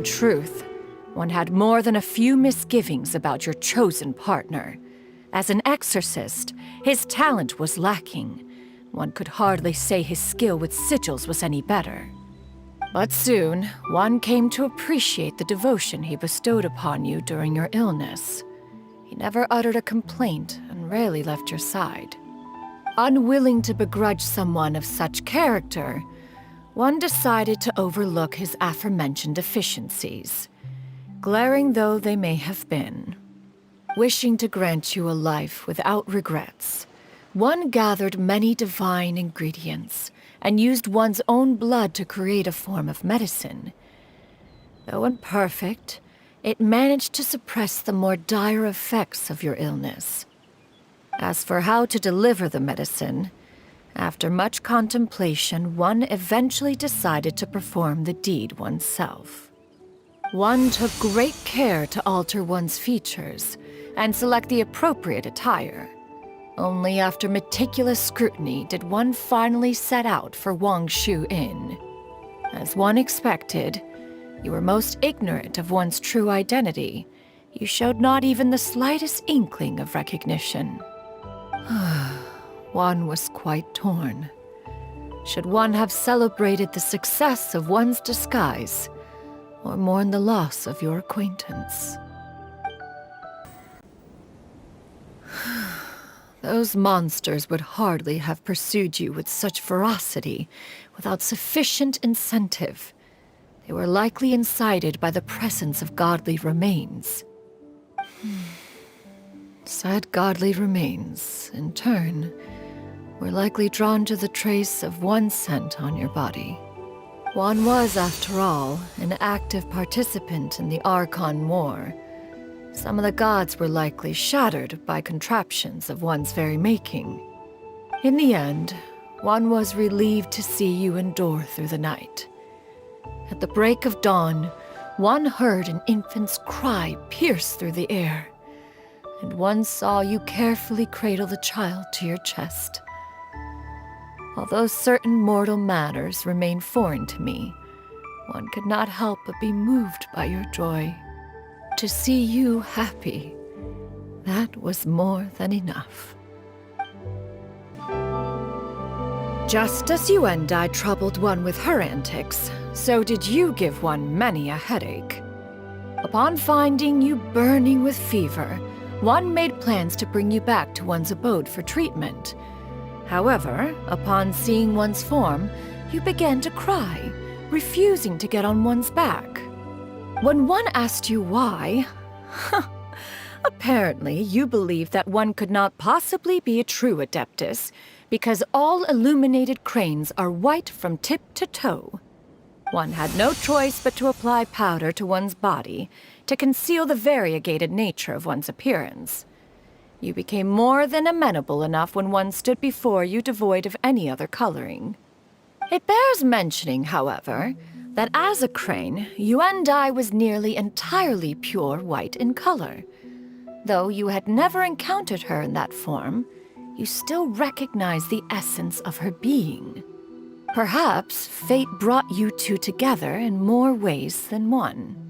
truth, one had more than a few misgivings about your chosen partner. As an exorcist, his talent was lacking. One could hardly say his skill with sigils was any better. But soon, one came to appreciate the devotion he bestowed upon you during your illness. He never uttered a complaint and rarely left your side. Unwilling to begrudge someone of such character, one decided to overlook his aforementioned deficiencies, glaring though they may have been. Wishing to grant you a life without regrets, one gathered many divine ingredients and used one's own blood to create a form of medicine. Though imperfect, it managed to suppress the more dire effects of your illness. As for how to deliver the medicine, after much contemplation, one eventually decided to perform the deed oneself. One took great care to alter one's features and select the appropriate attire. Only after meticulous scrutiny did one finally set out for Wangshu Inn. As one expected, you were most ignorant of one's true identity. You showed not even the slightest inkling of recognition. One was quite torn. Should one have celebrated the success of one's disguise, or mourn the loss of your acquaintance? Those monsters would hardly have pursued you with such ferocity without sufficient incentive. They were likely incited by the presence of godly remains. Said godly remains, in turn, were likely drawn to the trace of one scent on your body. One was, after all, an active participant in the Archon War. Some of the gods were likely shattered by contraptions of one's very making. In the end, one was relieved to see you endure through the night. At the break of dawn, one heard an infant's cry pierce through the air, and one saw you carefully cradle the child to your chest. Although certain mortal matters remain foreign to me, one could not help but be moved by your joy. To see you happy, that was more than enough. Just as Yuendai troubled one with her antics, so did you give one many a headache. Upon finding you burning with fever, one made plans to bring you back to one's abode for treatment. However, upon seeing one's form, you began to cry, refusing to get on one's back. When one asked you why, apparently you believed that one could not possibly be a true Adeptus because all illuminated cranes are white from tip to toe. One had no choice but to apply powder to one's body to conceal the variegated nature of one's appearance. You became more than amenable enough when one stood before you devoid of any other coloring. It bears mentioning, however, that as a crane, Yuendai was nearly entirely pure white in color. Though you had never encountered her in that form, you still recognized the essence of her being. Perhaps fate brought you two together in more ways than one.